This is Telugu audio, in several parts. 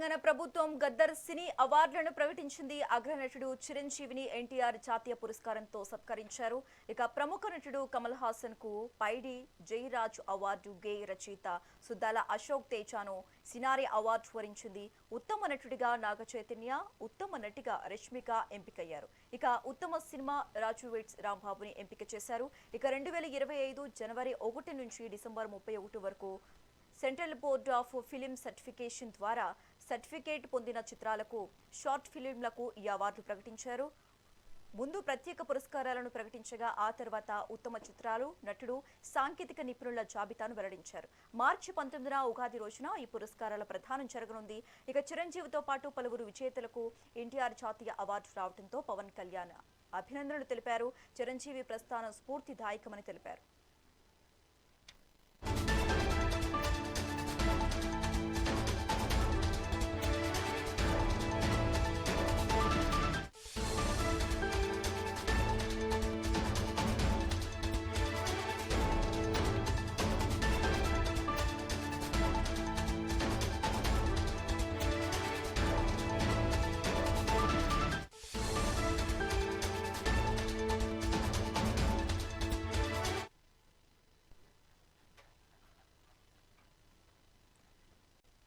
తెలంగాణ ప్రభుత్వం గద్దర్ సినీ అవార్డులను ప్రకటించింది. అగ్రనటుడు చిరంజీవిని ఎన్టీఆర్ జాతీయ పురస్కారంతో సత్కరించారు. ఇక ప్రముఖ నటుడు కమల్ హాసన్ కు పైడి జయరాజ్ అవార్డు, గేయ రచయిత సుద్దాల అశోక్ తేజాను సినారి అవార్డు వరించింది. ఉత్తమ నటుడిగా నాగ చైతన్య, ఉత్తమ నటిగా రష్మిక ఎంపికయ్యారు. ఇక ఉత్తమ సినిమా రాజు వెడ్స్ రాంబాబుని ఎంపిక చేశారు. ఇక 2025 జనవరి 1 నుంచి డిసెంబర్ 31 వరకు central board of film certification ద్వారా సర్టిఫికేట్ పొందిన చిత్రాలకు, షార్ట్ ఫిలింలకు ఈ అవార్డు ప్రకటించారు. ముందు ప్రత్యేక పురస్కారాలను ప్రకటించగా ఆ తర్వాత ఉత్తమ చిత్రాలు, నటుడు, సాంకేతిక నిపుణుల జాబితాను వెల్లడించారు. మార్చి 19న ఉగాది రోజున ఈ పురస్కారాల ప్రదానం జరగనుంది. ఇక చిరంజీవితో పాటు పలువురు విజేతలకు ఎన్టీఆర్ జాతీయ అవార్డు రావడంతో పవన్ కళ్యాణ్ అభినందనలు తెలిపారు. చిరంజీవి ప్రస్థానం స్ఫూర్తిదాయకమని తెలిపారు.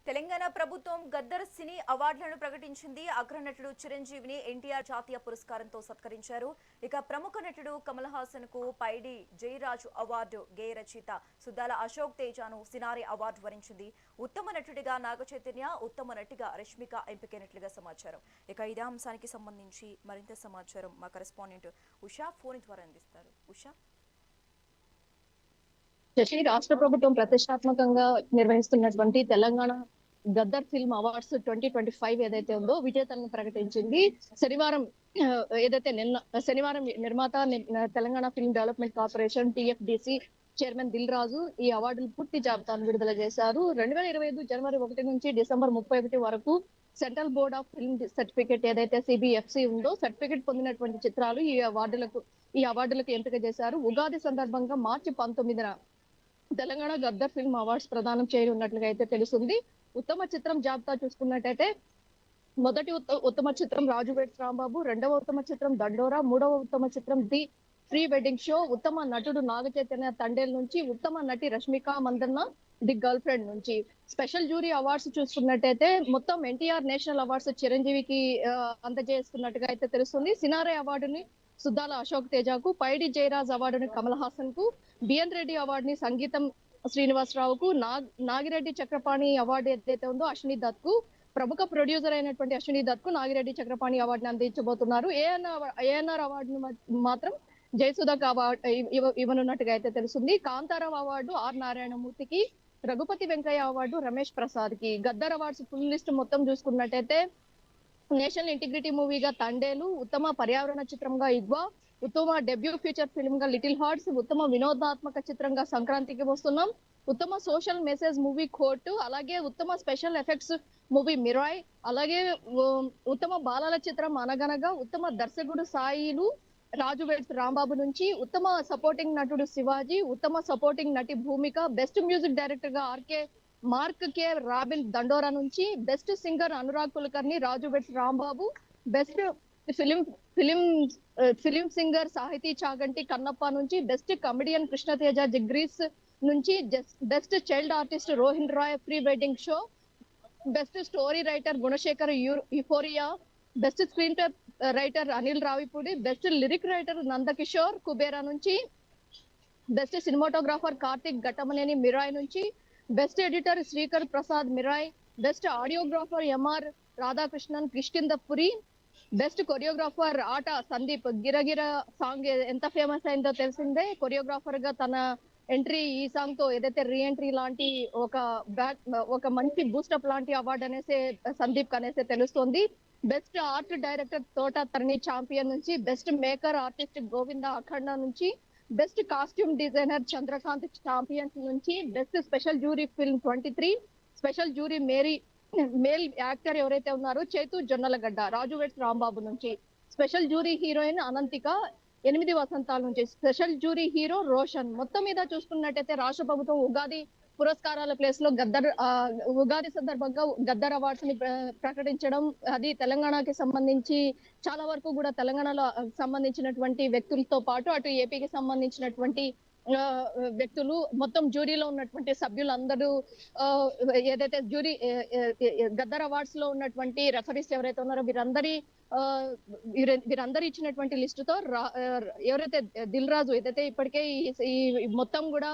తెలంగాణ ప్రభుత్వం గద్దర్ సినీ అవార్డులను ప్రకటించింది. అగ్రనటుడు చిరంజీవిని ఎన్టీఆర్ జాతీయ పురస్కారంతో సత్కరించారు. ఇక ప్రముఖ నటుడు కమల్ హాసన్ కు పైడి జయరాజ్ అవార్డు, గేయ రచయిత సుద్దాల అశోక్ తేజాను సినారి అవార్డు వరించింది. ఉత్తమ నటుడిగా నాగ చైతన్య, ఉత్తమ నటిగా రష్మిక ఎంపికైనట్లుగా సమాచారం. ఇక ఇదే అంశానికి సంబంధించి మరింత సమాచారం మా కరెస్పాండెంట్ ఉషా ఫోన్ ద్వారా అందిస్తారు. ఉషా, శశి, రాష్ట్ర ప్రభుత్వం ప్రతిష్టాత్మకంగా నిర్వహిస్తున్నటువంటి తెలంగాణ గద్దర్ ఫిల్మ్ అవార్డ్స్ 2025 ఏదైతే ఉందో విజేతలను ప్రకటించింది. శనివారం శనివారం నిర్మాత Telangana film development corporation TFDC chairman Dil Raju ఈ అవార్డులు పూర్తి జాబితాను విడుదల చేశారు. 2025 జనవరి 1 నుంచి డిసెంబర్ 31 వరకు central board of film certificate ఏదైతే CBFC ఉందో సర్టిఫికేట్ పొందినటువంటి చిత్రాలు ఈ అవార్డులకు ఎంపిక చేశారు. ఉగాది సందర్భంగా మార్చి 19న తెలంగాణ గద్దర్ ఫిల్మ్ అవార్డ్స్ ప్రదానం చేయనున్నట్లుగా అయితే తెలుస్తుంది. ఉత్తమ చిత్రం జాబితా చూసుకున్నట్టయితే మొదటి ఉత్తమ చిత్రం రాజు వెడ్స్ రాంబాబు, రెండవ ఉత్తమ చిత్రం దండోరా, మూడవ ఉత్తమ చిత్రం ది ప్రీ వెడ్డింగ్ షో, ఉత్తమ నటుడు నాగ చైతన్య తండేల్ నుంచి, ఉత్తమ నటి Rashmika Mandanna the girl friend నుంచి. స్పెషల్ జ్యూరీ అవార్డ్స్ చూసుకున్నట్టయితే మొత్తం ఎన్టీఆర్ నేషనల్ అవార్డ్స్ చిరంజీవికి అందజేస్తున్నట్టుగా అయితే తెలుస్తుంది. సినారే అవార్డుని సుద్దాల అశోక్ తేజాకు, పైడి జయరాజ్ అవార్డుని కమల్ హాసన్ కు, బిఎన్ రెడ్డి అవార్డుని సంగీతం శ్రీనివాసరావుకు, నాగిరెడ్డి చక్రపాణి అవార్డు ఏదైతే ఉందో అశ్విని దత్ కు, ప్రముఖ ప్రొడ్యూసర్ అయినటువంటి అశ్విని దత్ కు నాగిరెడ్డి చక్రపాణి అవార్డుని అందించబోతున్నారు. ఏఎన్ఆర్ అవార్డును మాత్రం జయసుధకు అవార్డు ఇవ్వనున్నట్టుగా అయితే తెలుస్తుంది. కాంతారావు అవార్డు ఆర్ నారాయణమూర్తికి, రఘుపతి వెంకయ్య అవార్డు రమేష్ ప్రసాద్ కి. గద్దర్ అవార్డ్స్ ఫుల్ లిస్ట్ మొత్తం చూసుకున్నట్టయితే నేషనల్ ఇంటిగ్రిటీ మూవీగా తండేలు, ఉత్తమ పర్యావరణ చిత్రంగా ఇగ్వా, ఉత్తమ డెబ్యూ ఫీచర్ ఫిల్మ్ గా లిటిల్ హార్ట్స్, ఉత్తమ వినోదాత్మక చిత్రంగా సంక్రాంతికి వస్తున్నాం, ఉత్తమ సోషల్ మెసేజ్ మూవీ కోర్టు, అలాగే ఉత్తమ స్పెషల్ ఎఫెక్ట్స్ మూవీ మిరాయ్, అలాగే ఉత్తమ బాలల చిత్రం అనగనగా, ఉత్తమ దర్శకుడు సాయిలు రాజు వెడ్స్ రాంబాబు నుంచి, ఉత్తమ సపోర్టింగ్ నటుడు శివాజీ, ఉత్తమ సపోర్టింగ్ నటి భూమిక, బెస్ట్ మ్యూజిక్ డైరెక్టర్ గా మార్క్ కే రాబిన్ దండోరా నుంచి, best singer Anurag Kulkarni Raju weds Rambabu, best film singer Sahithi Chaganti Kannappa నుంచి, బెస్ట్ కమెడియన్ కృష్ణతేజ జిగ్రీస్ నుంచి, best child artist Rohin Roy pre wedding show, best story writer Gunasekhar Euphoria, best screenplay writer Anil Ravipudi, best lyric writer Nandakishore Kubera నుంచి, బెస్ట్ సినిమాటోగ్రాఫర్ కార్తిక్ ఘట్టమనేని మిరాయ్ నుంచి, best editor Srikar Prasad Mirai, best audiographer M R Radhakrishnan Kishkindhapuri, best choreographer Aata Sandeep. గిరగిర సాంగ్ ఎంత ఫేమస్ అయిందో తెలిసిందే. కొరియోగ్రాఫర్ గా తన ఎంట్రీ ఈ సాంగ్ తో ఏదైతే రీఎంట్రీ లాంటి ఒక మంచి బూస్టప్ లాంటి అవార్డు అనేసి సందీప్ అనేసి తెలుస్తోంది. Best art director Thota Tharani Champion నుంచి, best maker artist Govinda Akhanda నుంచి, best costume designer Chandrakanth Champions నుంచి, best special jury film 23 special jury male actor ఎవరైతే ఉన్నారో చైతు జొన్నలగడ్డ రాజు వెడ్స్ రాంబాబు నుంచి, స్పెషల్ జ్యూరీ హీరోయిన్ అనంతిక 8 వసంతాల నుంచి, స్పెషల్ జ్యూరీ హీరో రోషన్. మొత్తం మీద చూసుకున్నట్టయితే రాష్ట్ర ప్రభుత్వం ఉగాది పురస్కారాల ప్లేస్ లో గద్దర్ ఉగాది సందర్భంగా గద్దర్ అవార్డ్స్ ని ప్రకటించడం, అది తెలంగాణకి సంబంధించి చాలా వరకు కూడా తెలంగాణలో సంబంధించినటువంటి వ్యక్తులతో పాటు అటు ఏపీకి సంబంధించినటువంటి ఆ, వ్యక్తులు, మొత్తం జ్యూరీలో ఉన్నటువంటి సభ్యులందరూ ఆ, ఏదైతే గద్దర్ అవార్డ్స్ లో ఉన్నటువంటి రెఫరీస్ ఎవరైతే ఉన్నారో ఆ, వీరందరూ ఇచ్చినటువంటి లిస్టుతో ఎవరైతే దిల్ రాజు ఏదైతే ఇప్పటికే ఈ మొత్తం కూడా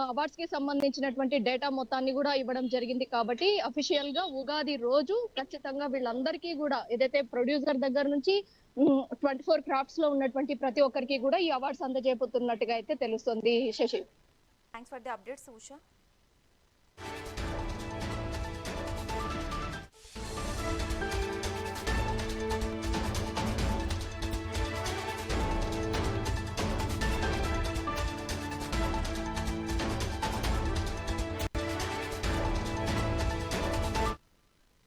అవార్డ్స్ కి సంబంధించినటువంటి డేటా మొత్తాన్ని కూడా ఇవ్వడం జరిగింది. కాబట్టి అఫీషియల్ గా ఉగాది రోజు ఖచ్చితంగా వీళ్ళందరికీ కూడా ఏదైతే ప్రొడ్యూసర్ దగ్గర నుంచి 24 క్రాఫ్ట్స్ లో ఉన్నటువంటి ప్రతి ఒక్కరికి కూడా ఈ అవార్డ్స్ అందజేయబోతున్నట్టుగా అయితే తెలుస్తుంది. Shashi, thanks for the updates Usha.